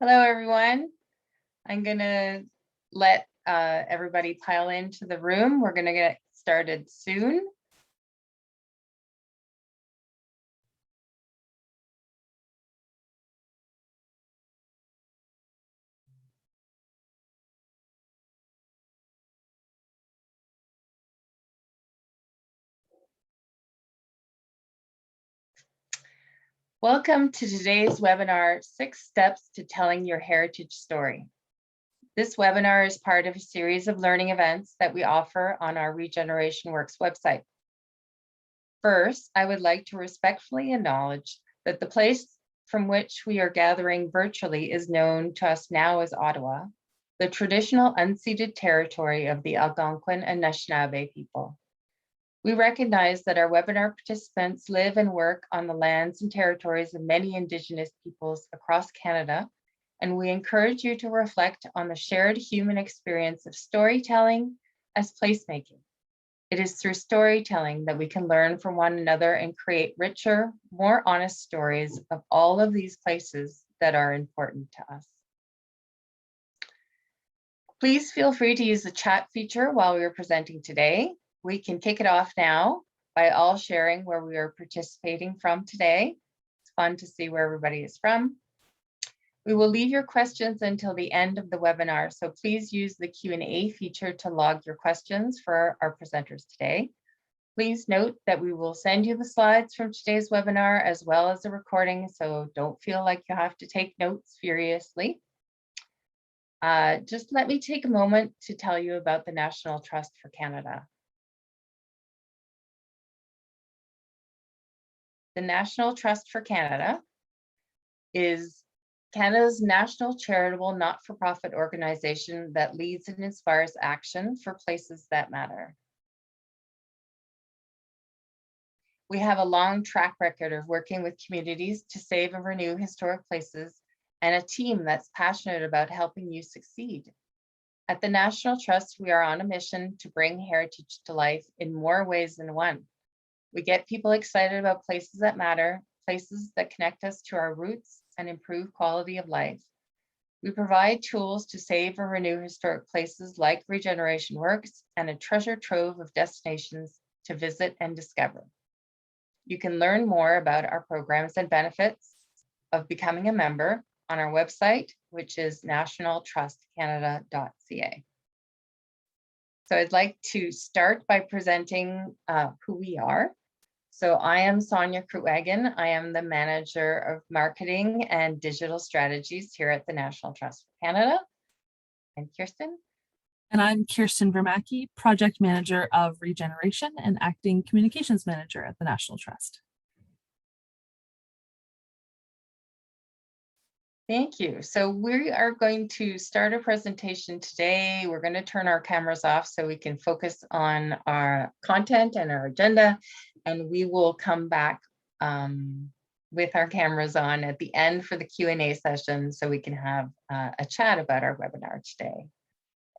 Hello, everyone. I'm going to let everybody pile into the room. We're going to get started soon. Welcome to today's webinar, 6 Steps to Telling Your Heritage Story. This webinar is part of a series of learning events that we offer on our Regeneration Works website. First, I would like to respectfully acknowledge that the place from which we are gathering virtually is known to us now as Ottawa, the traditional unceded territory of the Algonquin and Nationale people. We recognize that our webinar participants live and work on the lands and territories of many Indigenous peoples across Canada, and we encourage you to reflect on the shared human experience of storytelling as placemaking. It is through storytelling that we can learn from one another and create richer, more honest stories of all of these places that are important to us. Please feel free to use the chat feature while we are presenting today. We can kick it off now by all sharing where we are participating from today. It's fun to see where everybody is from. We will leave your questions until the end of the webinar, so please use the Q&A feature to log your questions for our presenters today. Please note that we will send you the slides from today's webinar as well as the recording, so don't feel like you have to take notes furiously. Just let me take a moment to tell you about the National Trust for Canada. The National Trust for Canada is Canada's national charitable not-for-profit organization that leads and inspires action for places that matter. We have a long track record of working with communities to save and renew historic places and a team that's passionate about helping you succeed. At the National Trust, we are on a mission to bring heritage to life in more ways than one. We get people excited about places that matter, places that connect us to our roots and improve quality of life. We provide tools to save and renew historic places like Regeneration Works and a treasure trove of destinations to visit and discover. You can learn more about our programs and benefits of becoming a member on our website, which is nationaltrustcanada.ca. So I'd like to start by presenting who we are. So I am Sonia Krutwagen. I am the Manager of Marketing and Digital Strategies here at the National Trust for Canada. And Kirsten? And I'm Kirsten Vermacki, Project Manager of Regeneration and Acting Communications Manager at the National Trust. Thank you. So we are going to start a presentation today. We're going to turn our cameras off so we can focus on our content and our agenda, and we will come back with our cameras on at the end for the Q&A session so we can have a chat about our webinar today.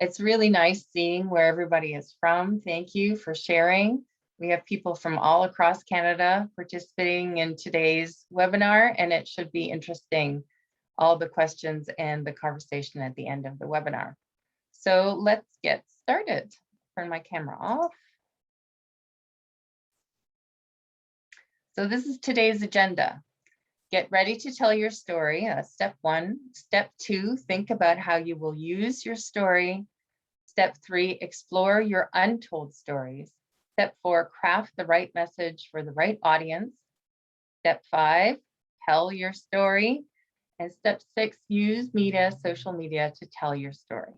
It's really nice seeing where everybody is from. Thank you for sharing. We have people from all across Canada participating in today's webinar, and it should be interesting, all the questions and the conversation at the end of the webinar. So let's get started. Turn my camera off. So this is today's agenda. Get ready to tell your story, step 1. Step 2, think about how you will use your story. Step 3, explore your untold stories. Step 4, craft the right message for the right audience. Step 5, tell your story. And step 6, use social media to tell your story.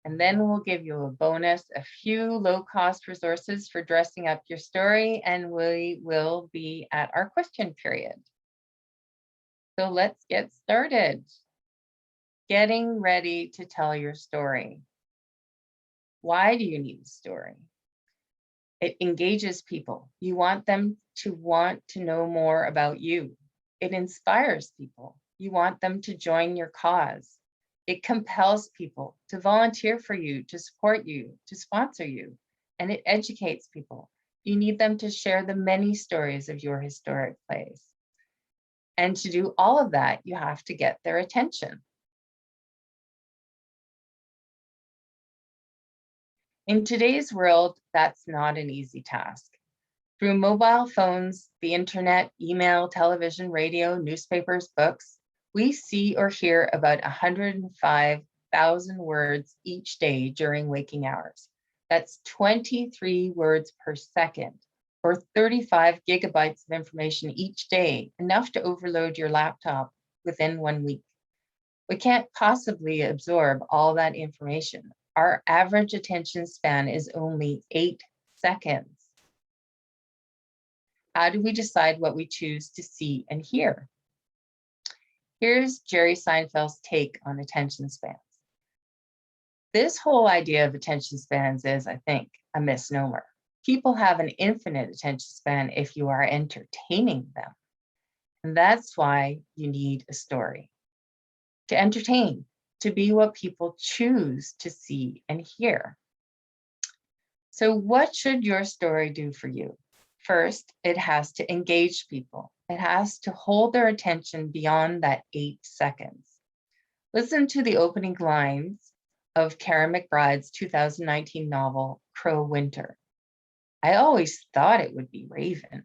And then we'll give you a bonus, a few low-cost resources for dressing up your story, and we will be at our question period. So let's get started. Getting ready to tell your story. Why do you need a story? It engages people. You want them to want to know more about you. It inspires people. You want them to join your cause. It compels people to volunteer for you, to support you, to sponsor you, and it educates people. You need them to share the many stories of your historic place. And to do all of that, you have to get their attention. In today's world, that's not an easy task. Through mobile phones, the internet, email, television, radio, newspapers, books, we see or hear about 105,000 words each day during waking hours. That's 23 words per second, or 35 gigabytes of information each day, enough to overload your laptop within 1 week. We can't possibly absorb all that information. Our average attention span is only 8 seconds. How do we decide what we choose to see and hear? Here's Jerry Seinfeld's take on attention spans. This whole idea of attention spans is, I think, a misnomer. People have an infinite attention span if you are entertaining them. And that's why you need a story. To entertain, to be what people choose to see and hear. So what should your story do for you? First, it has to engage people. It has to hold their attention beyond that 8 seconds. Listen to the opening lines of Karen McBride's 2019 novel, Crow Winter. I always thought it would be Raven,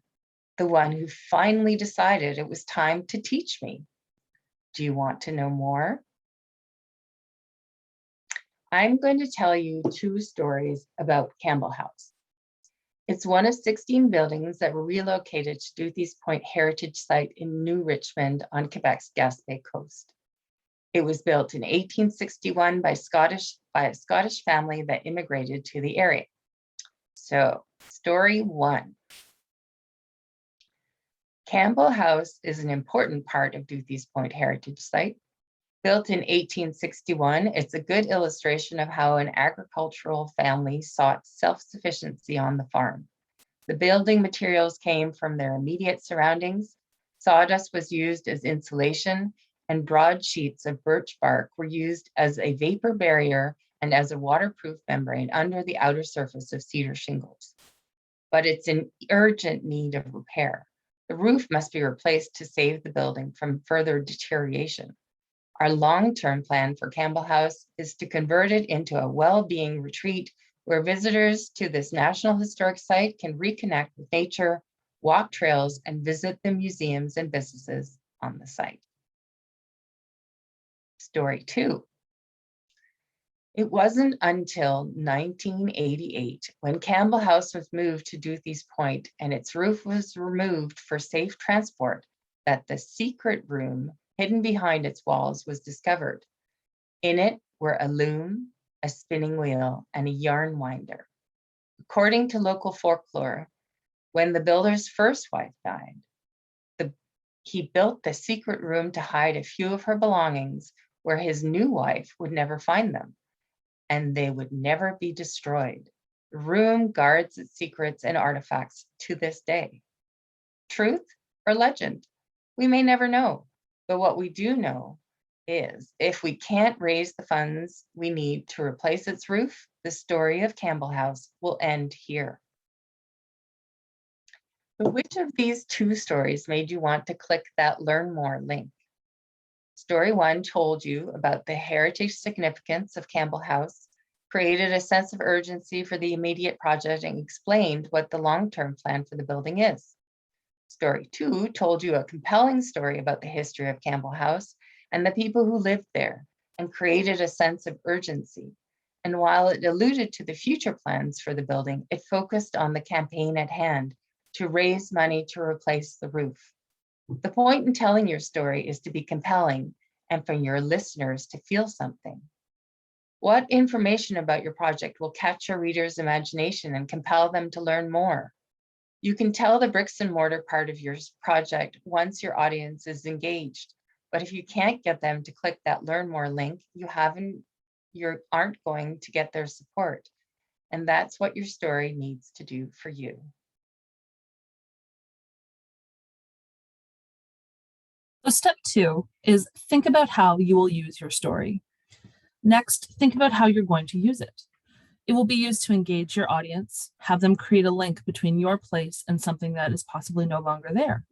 the one who finally decided it was time to teach me. Do you want to know more? I'm going to tell you 2 stories about Campbell House. It's one of 16 buildings that were relocated to Duthie's Point Heritage Site in New Richmond on Quebec's Gaspé Coast. It was built in 1861 by a Scottish family that immigrated to the area. So, story 1. Campbell House is an important part of Duthie's Point Heritage Site. Built in 1861, it's a good illustration of how an agricultural family sought self-sufficiency on the farm. The building materials came from their immediate surroundings. Sawdust was used as insulation, and broad sheets of birch bark were used as a vapor barrier and as a waterproof membrane under the outer surface of cedar shingles. But it's in urgent need of repair. The roof must be replaced to save the building from further deterioration. Our long-term plan for Campbell House is to convert it into a well-being retreat where visitors to this National Historic Site can reconnect with nature, walk trails, and visit the museums and businesses on the site. Story 2. It wasn't until 1988 when Campbell House was moved to Duthie's Point and its roof was removed for safe transport that the secret room hidden behind its walls was discovered. In it were a loom, a spinning wheel, and a yarn winder. According to local folklore, when the builder's first wife died, he built the secret room to hide a few of her belongings where his new wife would never find them, and they would never be destroyed. The room guards its secrets and artifacts to this day. Truth or legend? We may never know. But what we do know is if we can't raise the funds we need to replace its roof, the story of Campbell House will end here. But which of these 2 stories made you want to click that Learn More link? Story 1 told you about the heritage significance of Campbell House, created a sense of urgency for the immediate project, and explained what the long-term plan for the building is. Story 2 told you a compelling story about the history of Campbell House and the people who lived there, and created a sense of urgency. And while it alluded to the future plans for the building, it focused on the campaign at hand to raise money to replace the roof. The point in telling your story is to be compelling and for your listeners to feel something. What information about your project will catch your reader's imagination and compel them to learn more? You can tell the bricks and mortar part of your project once your audience is engaged. But if you can't get them to click that Learn More link, you aren't going to get their support. And that's what your story needs to do for you. So step 2 is think about how you will use your story. Next, think about how you're going to use it. It will be used to engage your audience, have them create a link between your place and something that is possibly no longer there.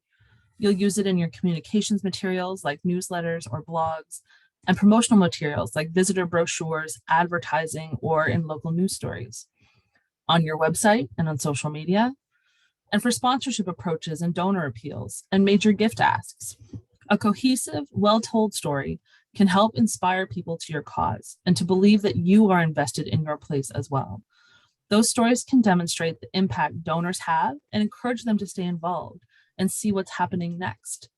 You'll use it in your communications materials like newsletters or blogs, and promotional materials like visitor brochures, advertising, or in local news stories. on your website and on social media, and for sponsorship approaches and donor appeals and major gift asks. A cohesive, well-told story can help inspire people to your cause and to believe that you are invested in your place as well. Those stories can demonstrate the impact donors have and encourage them to stay involved and see what's happening next.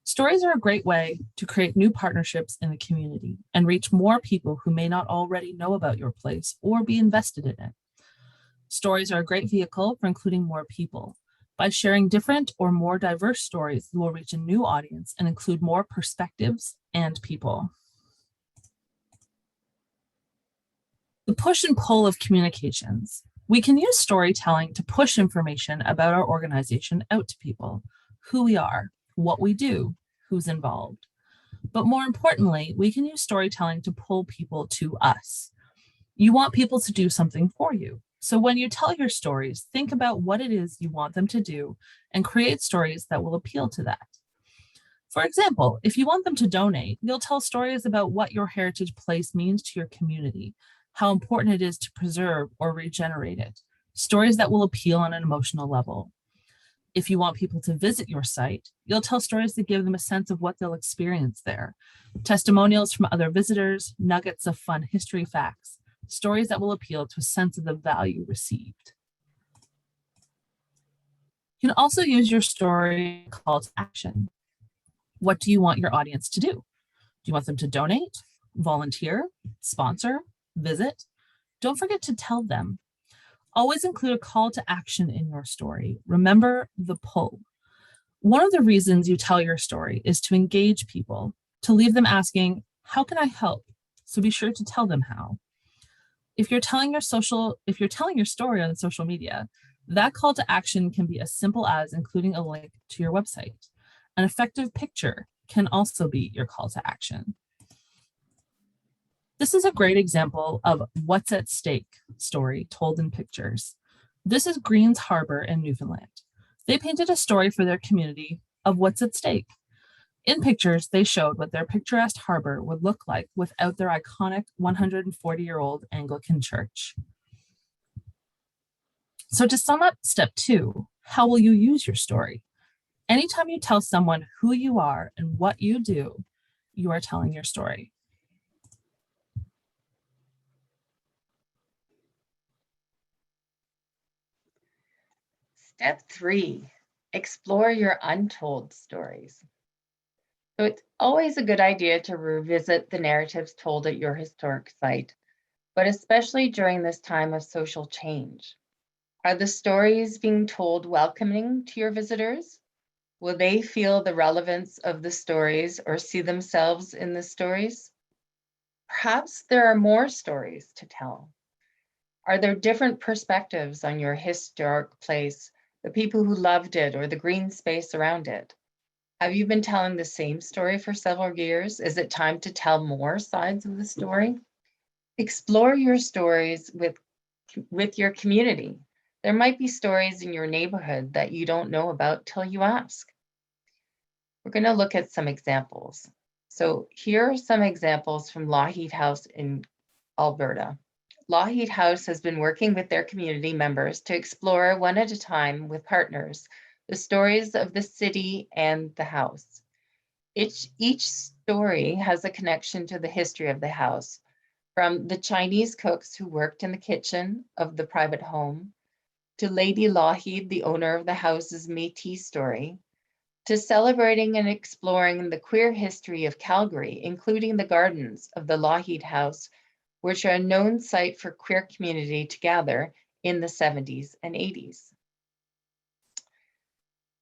Stories are a great way to create new partnerships in the community and reach more people who may not already know about your place or be invested in it. Stories are a great vehicle for including more people. By sharing different or more diverse stories, you will reach a new audience and include more perspectives and people. The push and pull of communications. We can use storytelling to push information about our organization out to people, who we are, what we do, who's involved. But more importantly, we can use storytelling to pull people to us. You want people to do something for you. So when you tell your stories, think about what it is you want them to do and create stories that will appeal to that. For example, if you want them to donate, you'll tell stories about what your heritage place means to your community, how important it is to preserve or regenerate it, stories that will appeal on an emotional level. If you want people to visit your site, you'll tell stories that give them a sense of what they'll experience there, testimonials from other visitors, nuggets of fun history facts, stories that will appeal to a sense of the value received. You can also use your story call to action. What do you want your audience to do? Do you want them to donate, volunteer, sponsor, visit? Don't forget to tell them. Always include a call to action in your story. Remember the pull. One of the reasons you tell your story is to engage people, to leave them asking, how can I help? So be sure to tell them how. If you're telling your story on social media, that call to action can be as simple as including a link to your website. An effective picture can also be your call to action. This is a great example of what's at stake story told in pictures. This is Green's Harbor in Newfoundland. They painted a story for their community of what's at stake. In pictures, they showed what their picturesque harbor would look like without their iconic 140-year-old Anglican church. So to sum up step 2, how will you use your story? Anytime you tell someone who you are and what you do, you are telling your story. Step 3, explore your untold stories. So it's always a good idea to revisit the narratives told at your historic site, but especially during this time of social change. Are the stories being told welcoming to your visitors? Will they feel the relevance of the stories or see themselves in the stories? Perhaps there are more stories to tell. Are there different perspectives on your historic place, the people who loved it or the green space around it? Have you been telling the same story for several years? Is it time to tell more sides of the story? Explore your stories with your community. There might be stories in your neighborhood that you don't know about till you ask. We're going to look at some examples. So here are some examples from Lougheed House in Alberta. Lougheed House has been working with their community members to explore one at a time with partners the stories of the city and the house. Each story has a connection to the history of the house, from the Chinese cooks who worked in the kitchen of the private home, to Lady Lougheed, the owner of the house's Métis story, to celebrating and exploring the queer history of Calgary, including the gardens of the Lougheed House, which are a known site for queer community to gather in the 70s and 80s.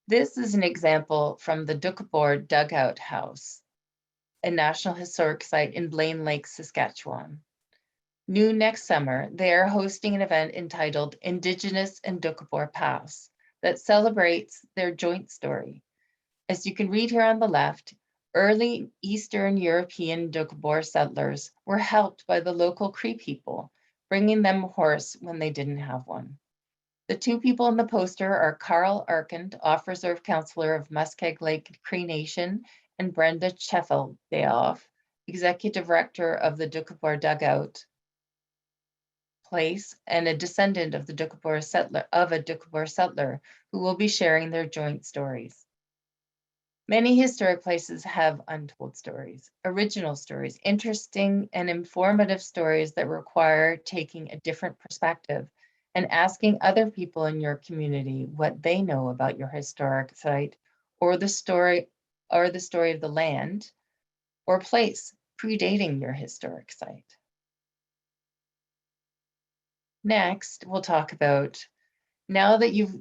This is an example from the Doukhobor Dugout House, a National Historic Site in Blaine Lake, Saskatchewan. New next summer, they are hosting an event entitled Indigenous and Doukhobor Pass that celebrates their joint story. As you can read here on the left, early Eastern European Doukhobor settlers were helped by the local Cree people, bringing them a horse when they didn't have one. The two people in the poster are Carl Arkand, off-reserve councillor of Muskeg Lake Cree Nation, and Brenda Cheffelbeoff, executive director of the Doukhobor Dugout. place, and a descendant of a Doukhobor settler who will be sharing their joint stories. Many historic places have untold stories, original stories, interesting and informative stories that require taking a different perspective and asking other people in your community what they know about your historic site or the story of the land or place predating your historic site. Next, we'll talk about now that you've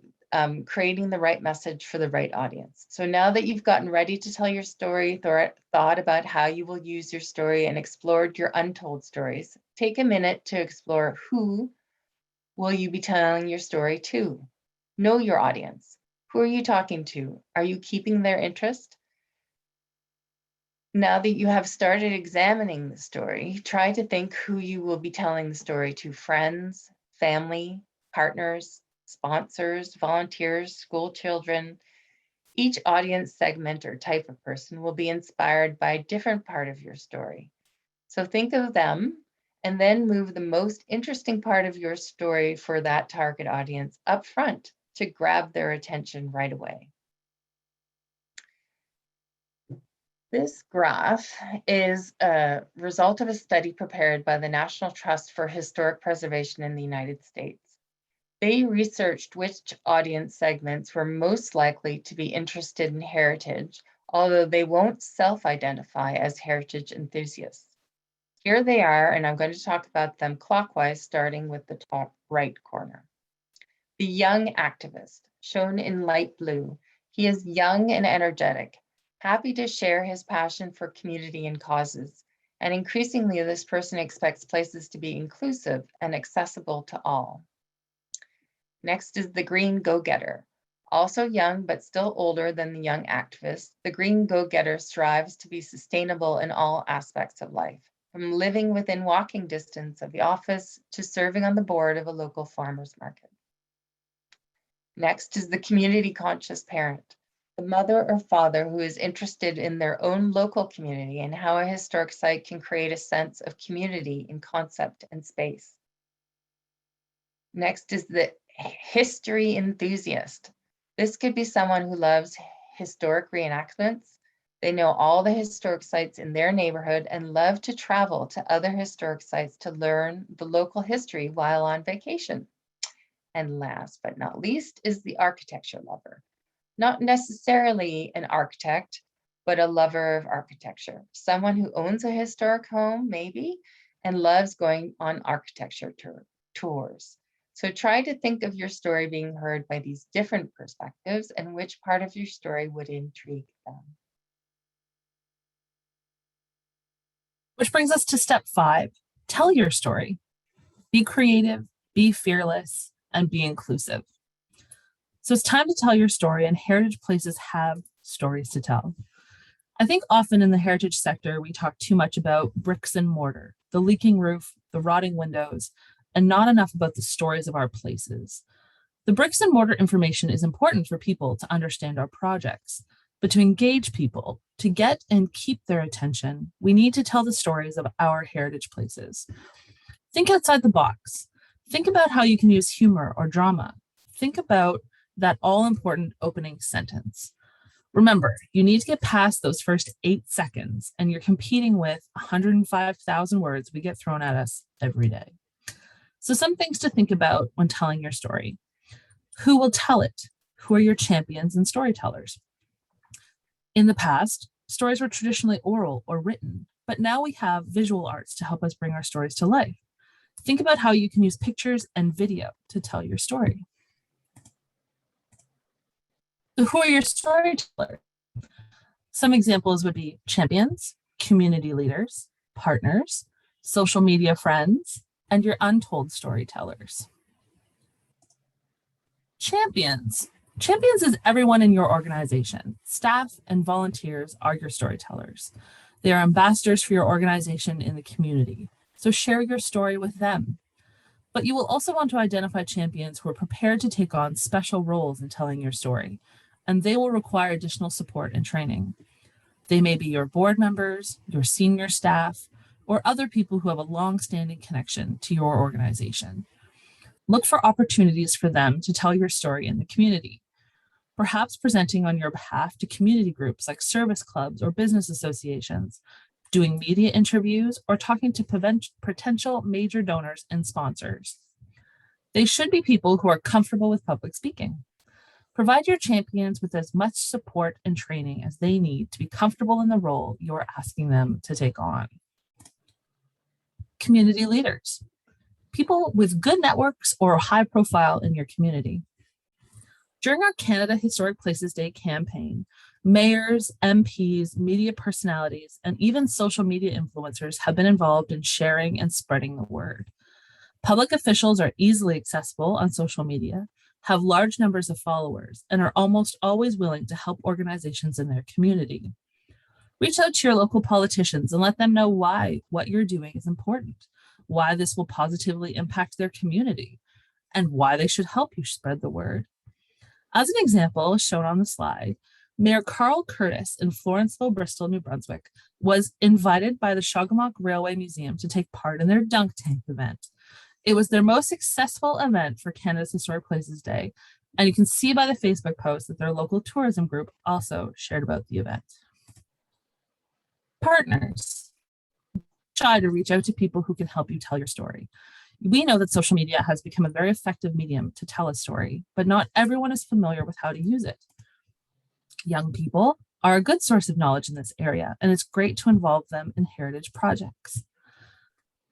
creating the right message for the right audience. So now that you've gotten ready to tell your story, thought about how you will use your story and explored your untold stories, take a minute to explore who will you be telling your story to? Know your audience. Who are you talking to? Are you keeping their interest? Now that you have started examining the story, try to think who you will be telling the story to: friends, family, partners, sponsors, volunteers, school children. Each audience segment or type of person will be inspired by a different part of your story. So think of them and then move the most interesting part of your story for that target audience up front to grab their attention right away. This graph is a result of a study prepared by the National Trust for Historic Preservation in the United States. They researched which audience segments were most likely to be interested in heritage, although they won't self-identify as heritage enthusiasts. Here they are, and I'm going to talk about them clockwise, starting with the top right corner. The young activist, shown in light blue. He is young and energetic, happy to share his passion for community and causes. And increasingly, this person expects places to be inclusive and accessible to all. Next is the green go-getter. Also young, but still older than the young activist, the green go-getter strives to be sustainable in all aspects of life, from living within walking distance of the office to serving on the board of a local farmer's market. Next is the community-conscious parent, the mother or father who is interested in their own local community and how a historic site can create a sense of community in concept and space. Next is the history enthusiast. This could be someone who loves historic reenactments. They know all the historic sites in their neighborhood and love to travel to other historic sites to learn the local history while on vacation. And last but not least is the architecture lover. Not necessarily an architect, but a lover of architecture. Someone who owns a historic home, maybe, and loves going on architecture tours. So try to think of your story being heard by these different perspectives and which part of your story would intrigue them. Which brings us to step 5, tell your story. Be creative, be fearless, and be inclusive. So it's time to tell your story, and heritage places have stories to tell. I think often in the heritage sector, we talk too much about bricks and mortar, the leaking roof, the rotting windows, and not enough about the stories of our places. The bricks and mortar information is important for people to understand our projects, but to engage people, to get and keep their attention, we need to tell the stories of our heritage places. Think outside the box. Think about how you can use humor or drama. Think about that all-important opening sentence. Remember, you need to get past those first 8 seconds, and you're competing with 105,000 words we get thrown at us every day. So some things to think about when telling your story. Who will tell it? Who are your champions and storytellers? In the past, stories were traditionally oral or written, but now we have visual arts to help us bring our stories to life. Think about how you can use pictures and video to tell your story. So who are your storytellers? Some examples would be champions, community leaders, partners, social media friends, and your untold storytellers. Champions. Champions is everyone in your organization. Staff and volunteers are your storytellers. They are ambassadors for your organization in the community. So share your story with them. But you will also want to identify champions who are prepared to take on special roles in telling your story, and they will require additional support and training. They may be your board members, your senior staff, or other people who have a long-standing connection to your organization. Look for opportunities for them to tell your story in the community, perhaps presenting on your behalf to community groups like service clubs or business associations, doing media interviews, or talking to potential major donors and sponsors. They should be people who are comfortable with public speaking. Provide your champions with as much support and training as they need to be comfortable in the role you're asking them to take on. Community leaders, people with good networks or high profile in your community. During our Canada Historic Places Day campaign, mayors, MPs, media personalities, and even social media influencers have been involved in sharing and spreading the word. Public officials are easily accessible on social media, have large numbers of followers, and are almost always willing to help organizations in their community. Reach out to your local politicians and let them know why what you're doing is important, why this will positively impact their community, and why they should help you spread the word. As an example, shown on the slide, Mayor Carl Curtis in Florenceville, Bristol, New Brunswick, was invited by the Shoggomock Railway Museum to take part in their dunk tank event. It was their most successful event for Canada's Historic Places Day, and you can see by the Facebook post that their local tourism group also shared about the event. Partners. Try to reach out to people who can help you tell your story. We know that social media has become a very effective medium to tell a story, but not everyone is familiar with how to use it. Young people are a good source of knowledge in this area, and it's great to involve them in heritage projects.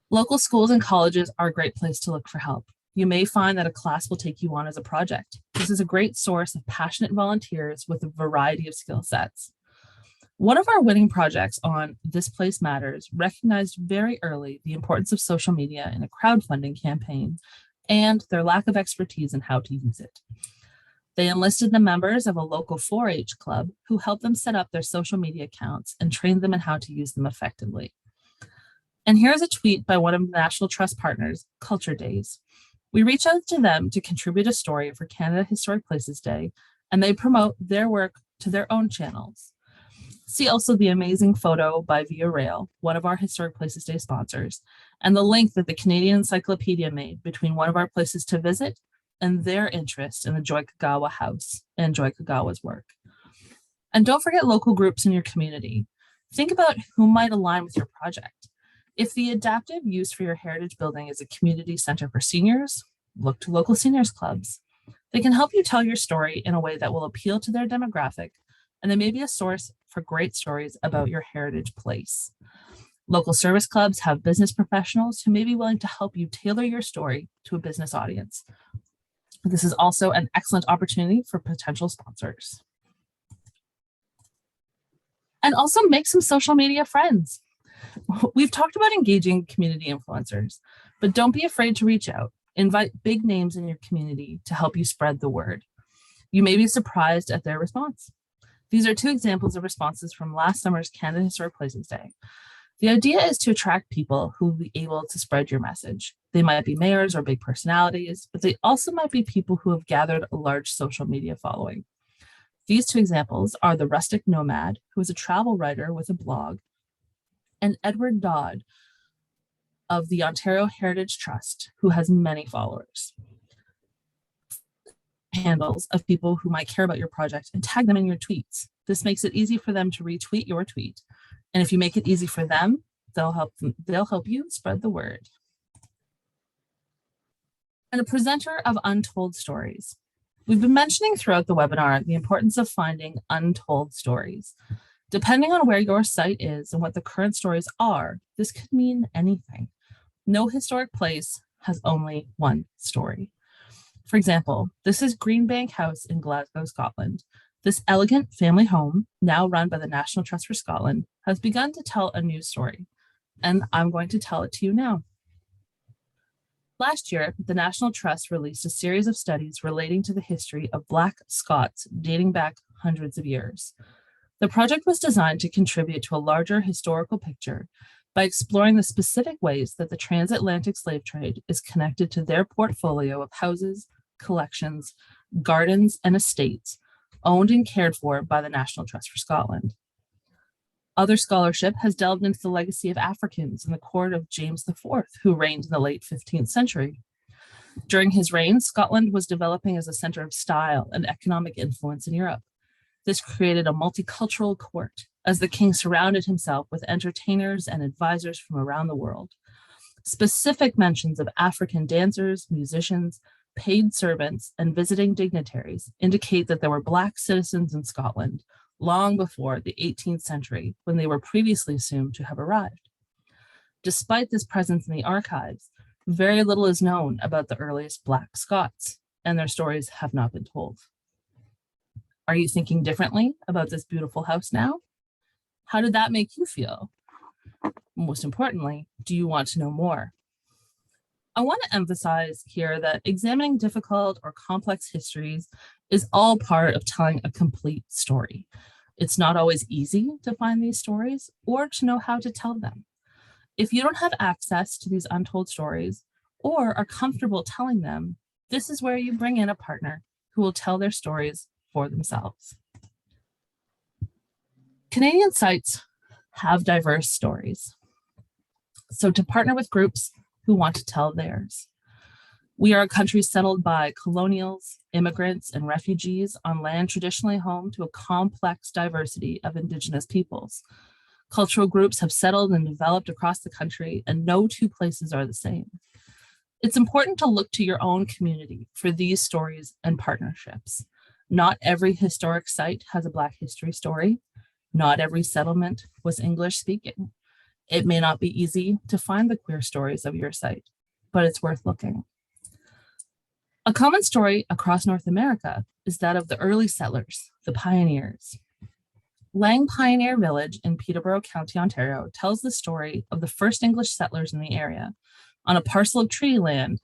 Local schools and colleges are a great place to look for help. You may find that a class will take you on as a project. This is a great source of passionate volunteers with a variety of skill sets. One of our winning projects on This Place Matters recognized very early the importance of social media in a crowdfunding campaign and their lack of expertise in how to use it. They enlisted the members of a local 4-H club who helped them set up their social media accounts and trained them in how to use them effectively. And here's a tweet by one of the National Trust partners, Culture Days. We reach out to them to contribute a story for Canada Historic Places Day, and they promote their work to their own channels. See also the amazing photo by Via Rail, one of our Historic Places Day sponsors, and the link that the Canadian Encyclopedia made between one of our places to visit and their interest in the Joy Kagawa House and Joy Kagawa's work. And don't forget local groups in your community. Think about who might align with your project. If the adaptive use for your heritage building is a community center for seniors, look to local seniors clubs. They can help you tell your story in a way that will appeal to their demographic, and they may be a source for great stories about your heritage place. Local service clubs have business professionals who may be willing to help you tailor your story to a business audience. This is also an excellent opportunity for potential sponsors. And also make some social media friends. We've talked about engaging community influencers, but don't be afraid to reach out. Invite big names in your community to help you spread the word. You may be surprised at their response. These are two examples of responses from last summer's Canada Historic Places Day. The idea is to attract people who will be able to spread your message. They might be mayors or big personalities, but they also might be people who have gathered a large social media following. These two examples are the Rustic Nomad, who is a travel writer with a blog, and Edward Dodd of the Ontario Heritage Trust, who has many followers. Handles of people who might care about your project and tag them in your tweets. This makes it easy for them to retweet your tweet. And if you make it easy for them, they'll help you spread the word. And a presenter of untold stories. We've been mentioning throughout the webinar the importance of finding untold stories. Depending on where your site is and what the current stories are, this could mean anything. No historic place has only one story. For example, this is Greenbank House in Glasgow, Scotland. This elegant family home, now run by the National Trust for Scotland, has begun to tell a new story, and I'm going to tell it to you now. Last year, the National Trust released a series of studies relating to the history of Black Scots dating back hundreds of years. The project was designed to contribute to a larger historical picture by exploring the specific ways that the transatlantic slave trade is connected to their portfolio of houses, collections, gardens, and estates owned and cared for by the National Trust for Scotland. Other scholarship has delved into the legacy of Africans in the court of James IV, who reigned in the late 15th century. During his reign, Scotland was developing as a center of style and economic influence in Europe. This created a multicultural court as the king surrounded himself with entertainers and advisors from around the world. Specific mentions of African dancers, musicians, paid servants, and visiting dignitaries indicate that there were Black citizens in Scotland long before the 18th century, when they were previously assumed to have arrived. Despite this presence in the archives, very little is known about the earliest Black Scots, and their stories have not been told. Are you thinking differently about this beautiful house now? How did that make you feel? Most importantly, do you want to know more? I want to emphasize here that examining difficult or complex histories is all part of telling a complete story. It's not always easy to find these stories or to know how to tell them. If you don't have access to these untold stories or are comfortable telling them, this is where you bring in a partner who will tell their stories for themselves. Canadian sites have diverse stories. So to partner with groups who want to tell theirs. We are a country settled by colonials, immigrants, and refugees on land traditionally home to a complex diversity of Indigenous peoples. Cultural groups have settled and developed across the country, and no two places are the same. It's important to look to your own community for these stories and partnerships. Not every historic site has a Black history story. Not every settlement was English speaking. It may not be easy to find the queer stories of your site, but it's worth looking. A common story across North America is that of the early settlers, the pioneers. Lang Pioneer Village in Peterborough County, Ontario, tells the story of the first English settlers in the area on a parcel of treaty land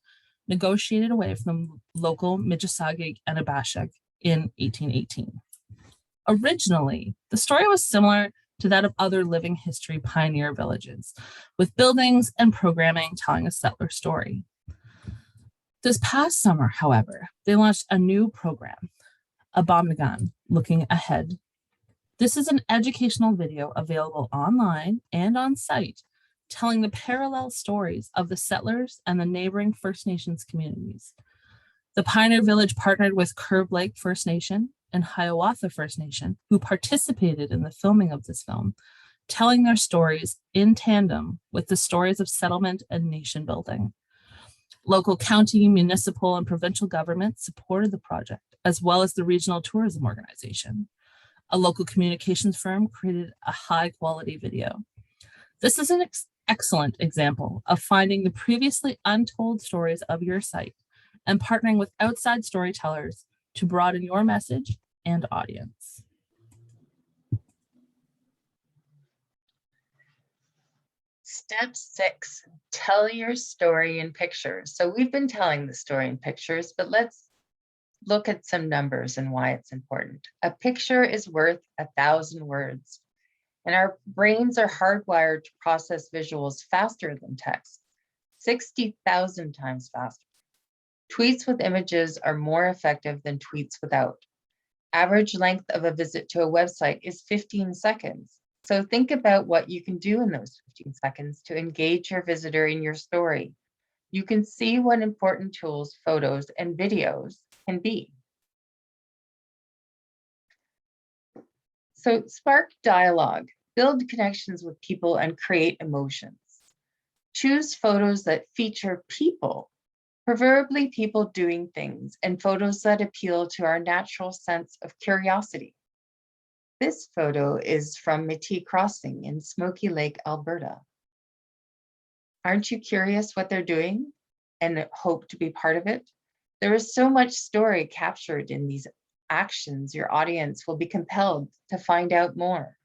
negotiated away from the local Mississauga and Abashag in 1818. Originally, the story was similar to that of other living history pioneer villages, with buildings and programming telling a settler story. This past summer, however, they launched a new program, Abomnagan, Looking Ahead. This is an educational video available online and on site, telling the parallel stories of the settlers and the neighboring First Nations communities. The Pioneer Village partnered with Curve Lake First Nation and Hiawatha First Nation, who participated in the filming of this film, telling their stories in tandem with the stories of settlement and nation building. Local county, municipal, and provincial governments supported the project, as well as the regional tourism organization. A local communications firm created a high-quality video. This is an excellent example of finding the previously untold stories of your site and partnering with outside storytellers to broaden your message and audience. Step 6, tell your story in pictures. So we've been telling the story in pictures, but let's look at some numbers and why it's important. A picture is worth 1,000 words, and our brains are hardwired to process visuals faster than text, 60,000 times faster. Tweets with images are more effective than tweets without. Average length of a visit to a website is 15 seconds. So think about what you can do in those 15 seconds to engage your visitor in your story. You can see what important tools, photos, and videos can be. So spark dialogue, build connections with people, and create emotions. Choose photos that feature people, preferably people doing things, and photos that appeal to our natural sense of curiosity. This photo is from Métis Crossing in Smoky Lake, Alberta. Aren't you curious what they're doing and hope to be part of it? There is so much story captured in these actions, your audience will be compelled to find out more.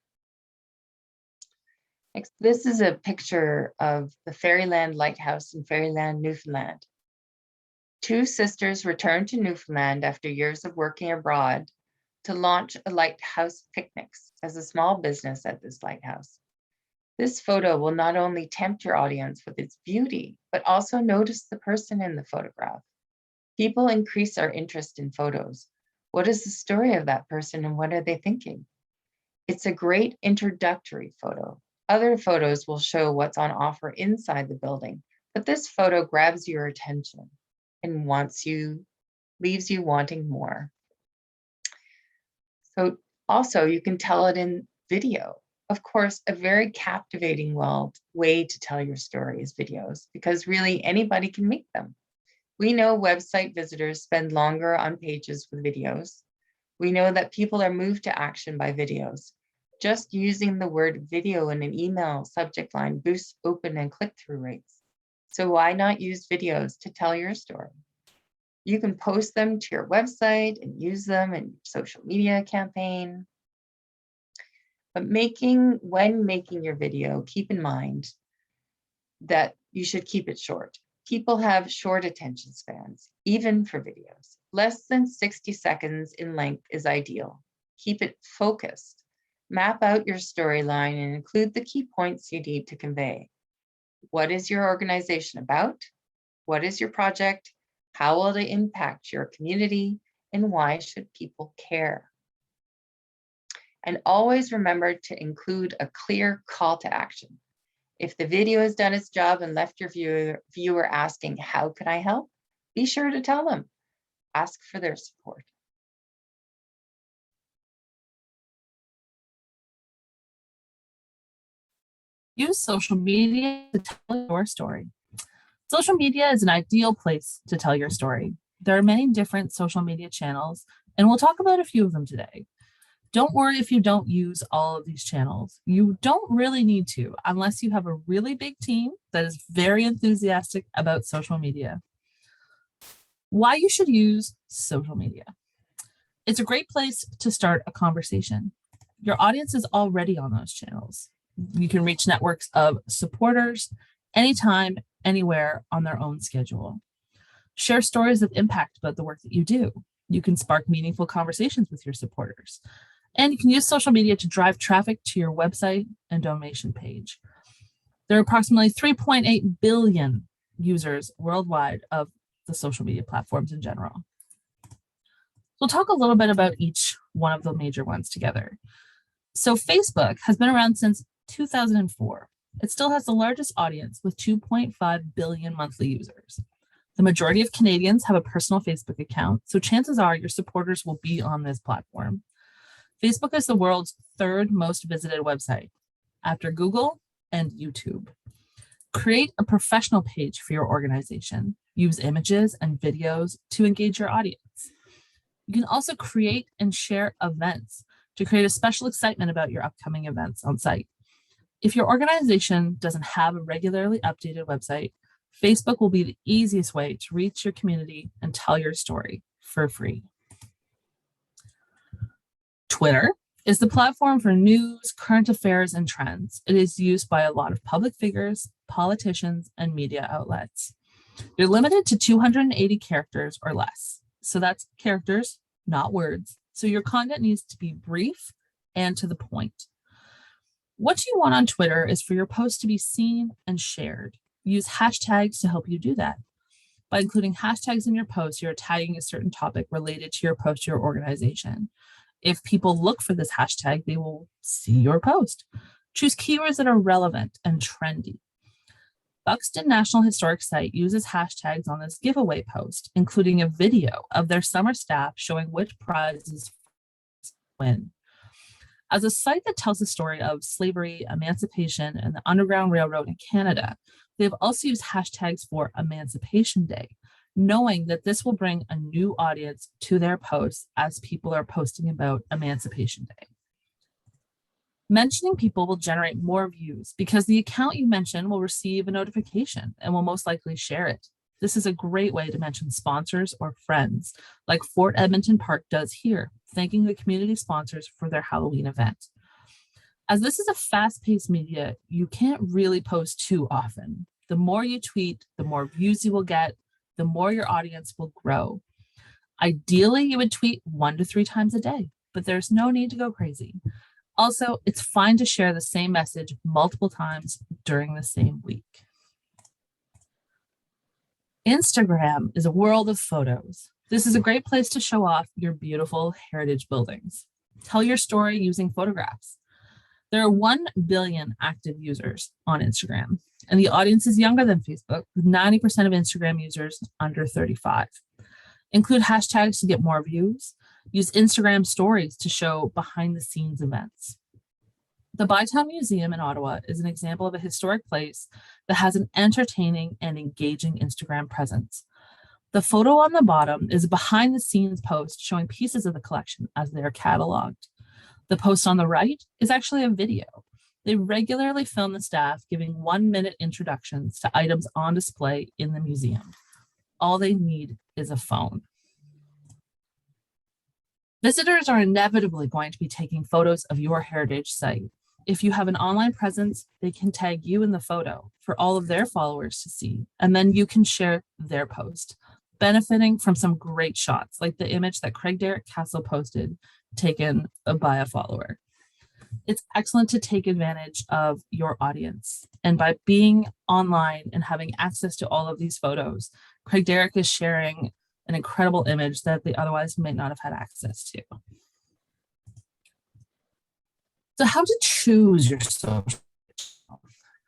Next, this is a picture of the Fairyland Lighthouse in Fairyland, Newfoundland. Two sisters returned to Newfoundland after years of working abroad to launch a lighthouse picnics as a small business at this lighthouse. This photo will not only tempt your audience with its beauty, but also notice the person in the photograph. People increase our interest in photos. What is the story of that person and what are they thinking? It's a great introductory photo. Other photos will show what's on offer inside the building, but this photo grabs your attention and leaves you wanting more. So also you can tell it in video. Of course, a very captivating way to tell your story is videos, because really anybody can make them. We know website visitors spend longer on pages with videos. We know that people are moved to action by videos. Just using the word video in an email subject line boosts open and click-through rates. So why not use videos to tell your story? You can post them to your website and use them in your social media campaign. But when making your video, keep in mind that you should keep it short. People have short attention spans, even for videos. Less than 60 seconds in length is ideal. Keep it focused. Map out your storyline and include the key points you need to convey. What is your organization about? What is your project? How will they impact your community? And why should people care? And always remember to include a clear call to action. If the video has done its job and left your viewer asking, how can I help? Be sure to tell them. Ask for their support. Use social media to tell your story. Social media is an ideal place to tell your story. There are many different social media channels, and we'll talk about a few of them today. Don't worry if you don't use all of these channels. You don't really need to, unless you have a really big team that is very enthusiastic about social media. Why you should use social media. It's a great place to start a conversation. Your audience is already on those channels. You can reach networks of supporters anytime, anywhere on their own schedule. Share stories of impact about the work that you do. You can spark meaningful conversations with your supporters. And you can use social media to drive traffic to your website and donation page. There are approximately 3.8 billion users worldwide of the social media platforms in general. We'll talk a little bit about each one of the major ones together. So Facebook has been around since 2004. It still has the largest audience with 2.5 billion monthly users. The majority of Canadians have a personal Facebook account, so chances are your supporters will be on this platform. Facebook is the world's third most visited website after Google and YouTube. Create a professional page for your organization. Use images and videos to engage your audience. You can also create and share events to create a special excitement about your upcoming events on site. If your organization doesn't have a regularly updated website, Facebook will be the easiest way to reach your community and tell your story for free. Twitter is the platform for news, current affairs, and trends. It is used by a lot of public figures, politicians, and media outlets. You're limited to 280 characters or less. So that's characters, not words. So your content needs to be brief and to the point. What you want on Twitter is for your post to be seen and shared. Use hashtags to help you do that. By including hashtags in your post, you're tagging a certain topic related to your post to your organization. If people look for this hashtag, they will see your post. Choose keywords that are relevant and trendy. Buxton National Historic Site uses hashtags on this giveaway post, including a video of their summer staff showing which prizes win. As a site that tells the story of slavery, emancipation, and the Underground Railroad in Canada, they've also used hashtags for Emancipation Day, knowing that this will bring a new audience to their posts as people are posting about Emancipation Day. Mentioning people will generate more views because the account you mention will receive a notification and will most likely share it. This is a great way to mention sponsors or friends, like Fort Edmonton Park does here, thanking the community sponsors for their Halloween event. As this is a fast-paced media, you can't really post too often. The more you tweet, the more views you will get, the more your audience will grow. Ideally, you would tweet 1 to 3 times a day, but there's no need to go crazy. Also, it's fine to share the same message multiple times during the same week. Instagram is a world of photos. This is a great place to show off your beautiful heritage buildings. Tell your story using photographs. There are 1 billion active users on Instagram, and the audience is younger than Facebook, with 90% of Instagram users under 35. Include hashtags to get more views. Use Instagram stories to show behind the scenes events. The Bytown Museum in Ottawa is an example of a historic place that has an entertaining and engaging Instagram presence. The photo on the bottom is a behind the scenes post showing pieces of the collection as they are cataloged. The post on the right is actually a video. They regularly film the staff giving 1-minute introductions to items on display in the museum. All they need is a phone. Visitors are inevitably going to be taking photos of your heritage site. If you have an online presence, they can tag you in the photo for all of their followers to see, and then you can share their post, benefiting from some great shots like the image that Craig Derrick Castle posted, taken by a follower. It's excellent to take advantage of your audience. And by being online and having access to all of these photos, Craig Derrick is sharing an incredible image that they otherwise may not have had access to. So how to choose your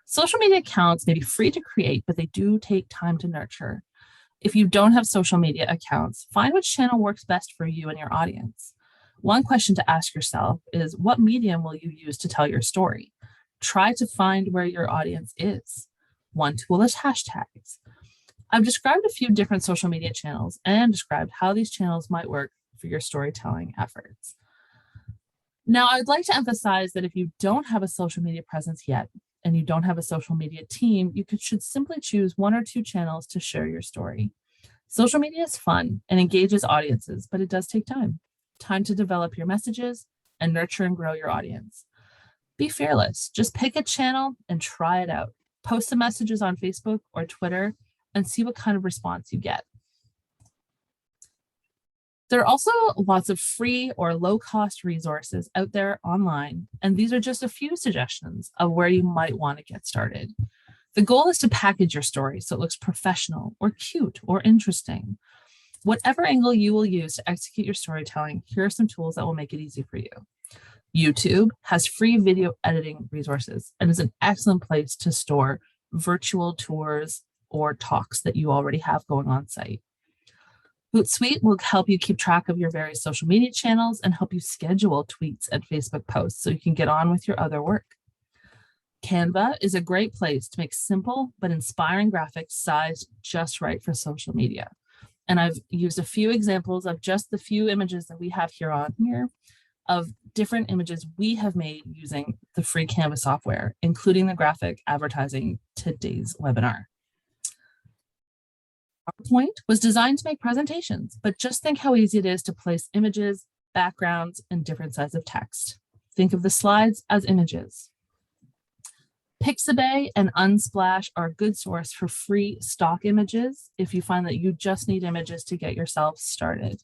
social media accounts may be free to create, but they do take time to nurture. If you don't have social media accounts, find which channel works best for you and your audience. One question to ask yourself is, what medium will you use to tell your story? Try to find where your audience is. One tool is hashtags. I've described a few different social media channels and described how these channels might work for your storytelling efforts. Now, I'd like to emphasize that if you don't have a social media presence yet, and you don't have a social media team, you should simply choose 1 or 2 channels to share your story. Social media is fun and engages audiences, but it does take time. Time to develop your messages and nurture and grow your audience. Be fearless. Just pick a channel and try it out. Post some messages on Facebook or Twitter and see what kind of response you get. There are also lots of free or low-cost resources out there online, and these are just a few suggestions of where you might want to get started. The goal is to package your story so it looks professional or cute or interesting. Whatever angle you will use to execute your storytelling, here are some tools that will make it easy for you. YouTube has free video editing resources and is an excellent place to store virtual tours or talks that you already have going on site. Hootsuite will help you keep track of your various social media channels and help you schedule tweets and Facebook posts so you can get on with your other work. Canva is a great place to make simple but inspiring graphics sized just right for social media. And I've used a few examples of just the few images that we have here of different images we have made using the free Canva software, including the graphic advertising today's webinar. PowerPoint was designed to make presentations, but just think how easy it is to place images, backgrounds, and different sizes of text. Think of the slides as images. Pixabay and Unsplash are a good source for free stock images if you find that you just need images to get yourself started.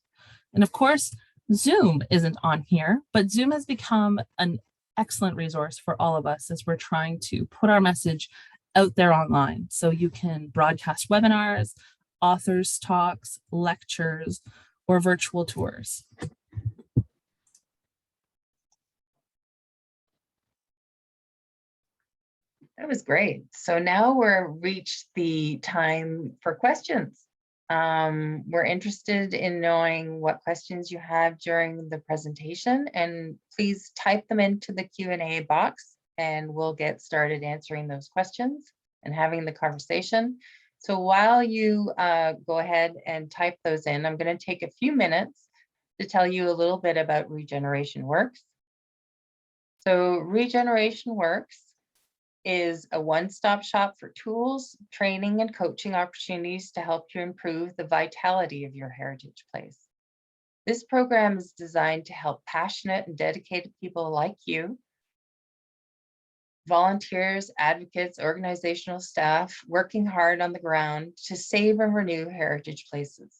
And of course, Zoom isn't on here, but Zoom has become an excellent resource for all of us as we're trying to put our message out there online. So you can broadcast webinars, authors' talks, lectures, or virtual tours. That was great. So now we're reached the time for questions. We're interested in knowing what questions you have during the presentation, and please type them into the Q&A box and we'll get started answering those questions and having the conversation. So while you go ahead and type those in, I'm going to take a few minutes to tell you a little bit about Regeneration Works. So Regeneration Works is a one-stop shop for tools, training, and coaching opportunities to help you improve the vitality of your heritage place. This program is designed to help passionate and dedicated people like you, volunteers, advocates, organizational staff, working hard on the ground to save and renew heritage places.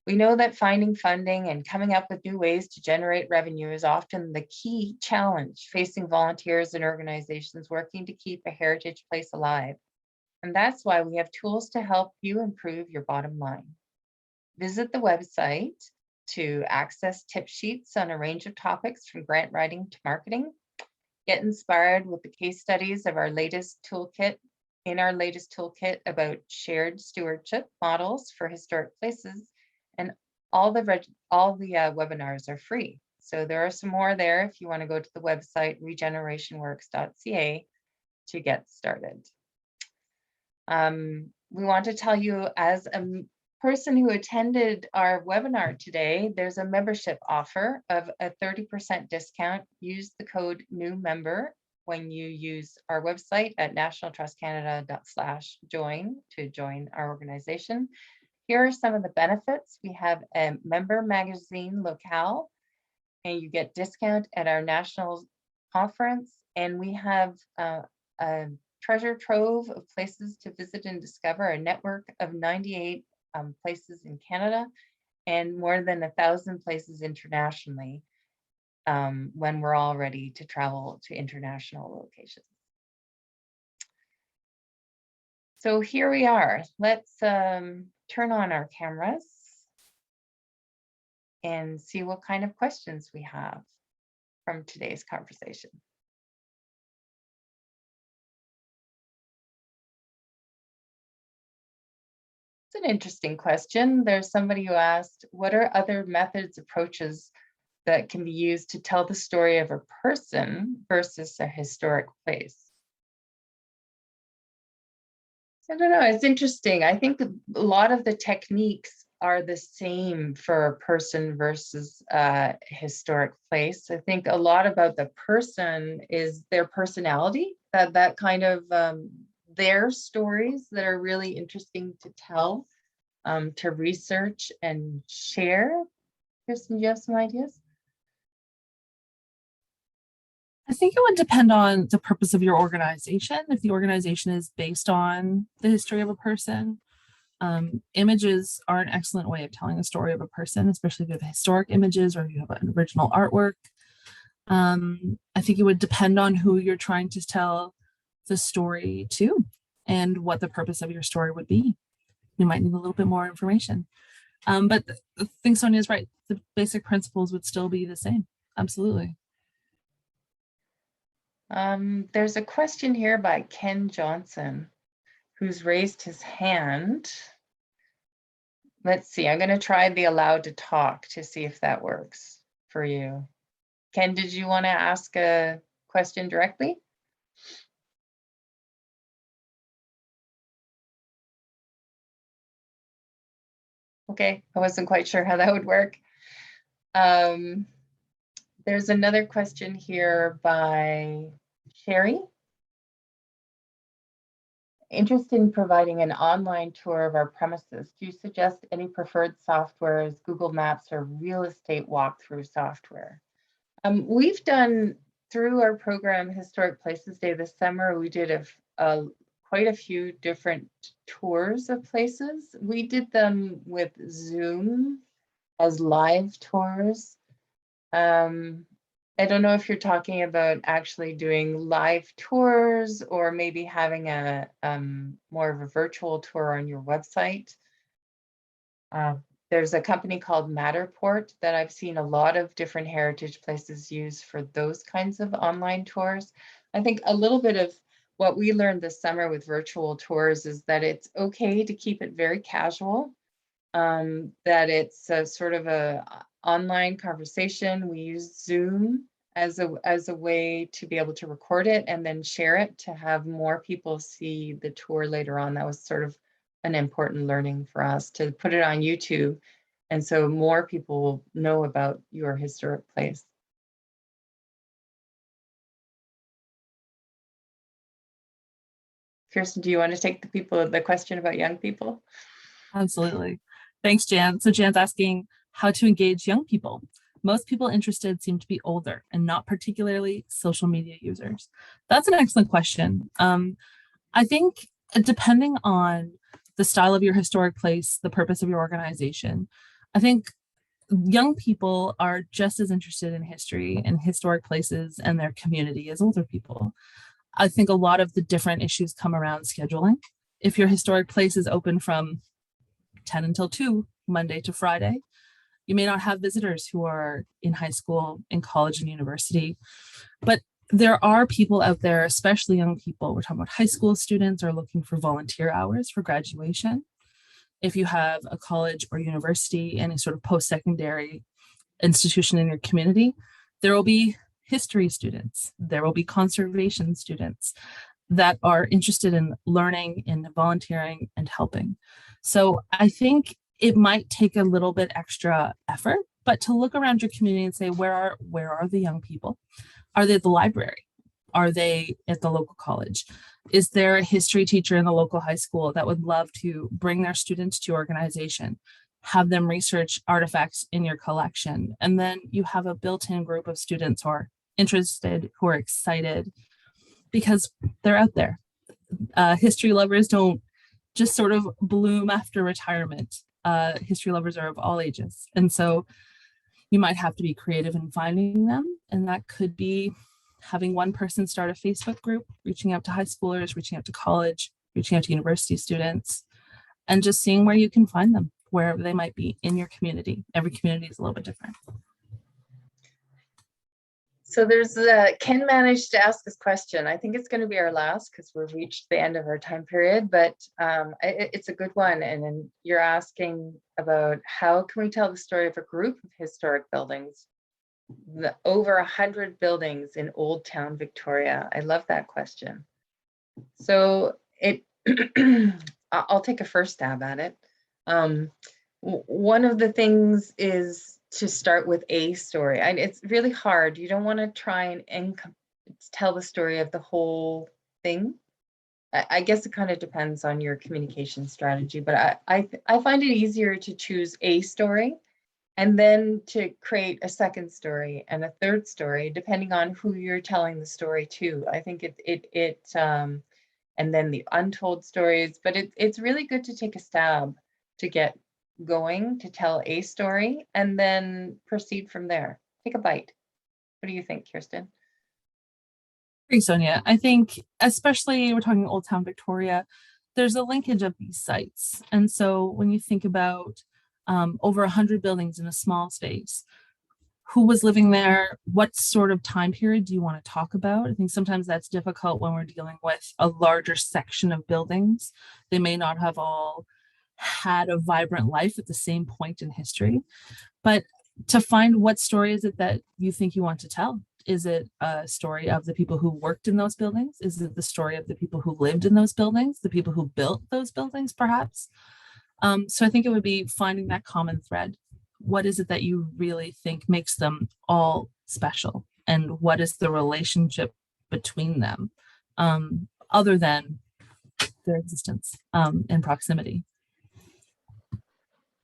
We know that finding funding and coming up with new ways to generate revenue is often the key challenge facing volunteers and organizations working to keep a heritage place alive. And that's why we have tools to help you improve your bottom line. Visit the website to access tip sheets on a range of topics from grant writing to marketing. Get inspired with the case studies of our latest toolkit about shared stewardship models for historic places, and all the webinars are free. So there are some more there if you want to go to the website regenerationworks.ca to get started. We want to tell you, as a person who attended our webinar today, there's a membership offer of a 30% discount. Use the code NEWMEMBER when you use our website at nationaltrustcanada.com/join to join our organization. Here are some of the benefits. We have a member magazine locale, and you get discount at our national conference. And we have a treasure trove of places to visit and discover, a network of 98 places in Canada and more than 1,000 places internationally when we're all ready to travel to international locations. So here we are. Let's turn on our cameras and see what kind of questions we have from today's conversation. It's an interesting question. There's somebody who asked, what are other methods, approaches that can be used to tell the story of a person versus a historic place? I don't know, it's interesting. I think a lot of the techniques are the same for a person versus a historic place. I think a lot about the person is their personality, that kind of their stories that are really interesting to tell, to research and share. Kirsten, do you have some ideas? I think it would depend on the purpose of your organization. If the organization is based on the history of a person, images are an excellent way of telling the story of a person, especially if you have historic images or if you have an original artwork. I think it would depend on who you're trying to tell the story to and what the purpose of your story would be. You might need a little bit more information. But I think Sonia is right. The basic principles would still be the same. Absolutely. There's a question here by Ken Johnson, who's raised his hand. Let's see, I'm going to try the allowed to talk to see if that works for you. Ken, did you want to ask a question directly? Okay, I wasn't quite sure how that would work. There's another question here by Sherry. Interested in providing an online tour of our premises. Do you suggest any preferred softwares, Google Maps or real estate walkthrough software? We've done, through our program Historic Places Day this summer, we did quite a few different tours of places. We did them with Zoom as live tours. I don't know if you're talking about actually doing live tours or maybe having a more of a virtual tour on your website. There's a company called Matterport that I've seen a lot of different heritage places use for those kinds of online tours. I think a little bit of what we learned this summer with virtual tours is that it's okay to keep it very casual, that it's a sort of a online conversation. We use Zoom as a way to be able to record it and then share it to have more people see the tour later on. That was sort of an important learning for us, to put it on YouTube, and so more people know about your historic place. Kirsten, do you want to take the question about young people? Absolutely. Thanks, Jan. So Jan's asking how to engage young people. Most people interested seem to be older and not particularly social media users. That's an excellent question. I think depending on the style of your historic place, the purpose of your organization, I think young people are just as interested in history and historic places and their community as older people. I think a lot of the different issues come around scheduling. If your historic place is open from 10 until 2, Monday to Friday, You may not have visitors who are in high school, in college and university, but there are people out there, especially young people. We're talking about high school students are looking for volunteer hours for graduation. If you have a college or university, any sort of post-secondary institution in your community, there will be history students, there will be conservation students that are interested in learning and volunteering and helping. So I think it might take a little bit extra effort, but to look around your community and say, where are the young people? Are they at the library? Are they at the local college? Is there a history teacher in the local high school that would love to bring their students to your organization, have them research artifacts in your collection? And then you have a built-in group of students who are interested, who are excited, because they're out there. History lovers don't just sort of bloom after retirement. History lovers are of all ages. And so you might have to be creative in finding them. And that could be having one person start a Facebook group, reaching out to high schoolers, reaching out to college, reaching out to university students, and just seeing where you can find them, wherever they might be in your community. Every community is a little bit different. So there's Ken managed to ask this question. I think it's going to be our last because we've reached the end of our time period, but it's a good one. And then you're asking about how can we tell the story of a group of historic buildings, over 100 buildings in Old Town Victoria. I love that question. So I'll take a first stab at it. One of the things is to start with a story. And it's really hard. You don't want to try and tell the story of the whole thing. I guess it kind of depends on your communication strategy, but I find it easier to choose a story and then to create a second story and a third story, depending on who you're telling the story to. I think and then the untold stories, but it's really good to take a stab to get going, to tell a story and then proceed from there. Take a bite. What do you think, Kirsten? Great, Sonia. I think, especially we're talking Old Town Victoria, there's a linkage of these sites. And so when you think about over 100 buildings in a small space, who was living there? What sort of time period do you want to talk about? I think sometimes that's difficult when we're dealing with a larger section of buildings. They may not have all had a vibrant life at the same point in history, but to find what story is it that you think you want to tell. Is it a story of the people who worked in those buildings? Is it the story of the people who lived in those buildings, the people who built those buildings, perhaps? So I think it would be finding that common thread. What is it that you really think makes them all special? And what is the relationship between them, other than their existence and proximity?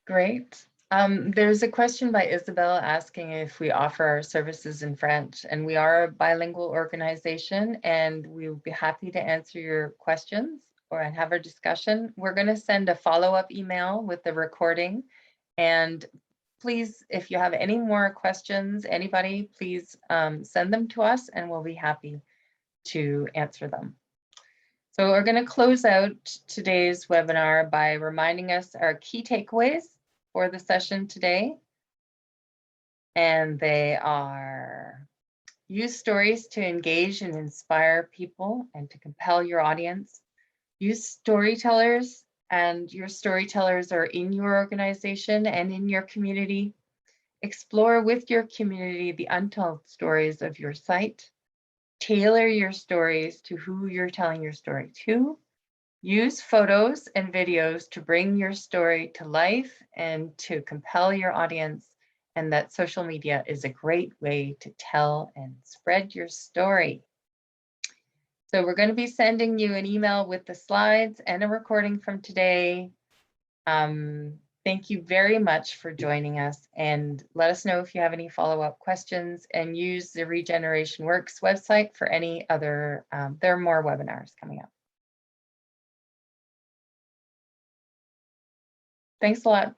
Great. There's a question by Isabel asking if we offer our services in French, and we are a bilingual organization, and we will be happy to answer your questions or have a discussion. We're going to send a follow-up email with the recording, and please, if you have any more questions, anybody, please send them to us and we'll be happy to answer them. So we're going to close out today's webinar by reminding us our key takeaways for the session today. And they are: use stories to engage and inspire people and to compel your audience. Use storytellers, and your storytellers are in your organization and in your community. Explore with your community the untold stories of your site. Tailor your stories to who you're telling your story to. Use photos and videos to bring your story to life and to compel your audience, and that social media is a great way to tell and spread your story. So we're going to be sending you an email with the slides and a recording from today. Thank you very much for joining us, and let us know if you have any follow-up questions, and use the Regeneration Works website for any other, there are more webinars coming up. Thanks a lot.